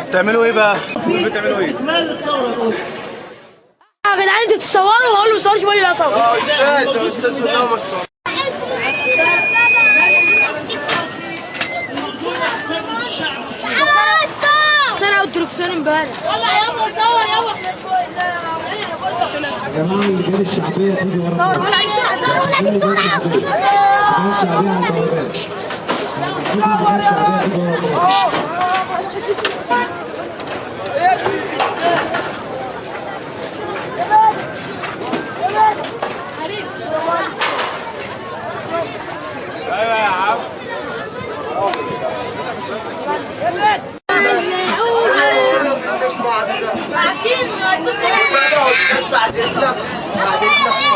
بتعملوا ايه بقى؟ بتعملوا ايه؟ يا جدعان انتوا بتصوروا واقول له ما تصورش ولا لا صور. يا استاذ والله مش صور. انا والدركسيون امبارح. والله يابا صور يابا. يا جماعه اللجان الشعبيه تيجي ورا. صور ولا عايز صور ولا عايز صور. ايوه يا عم. بعد اذنك بعد اذنك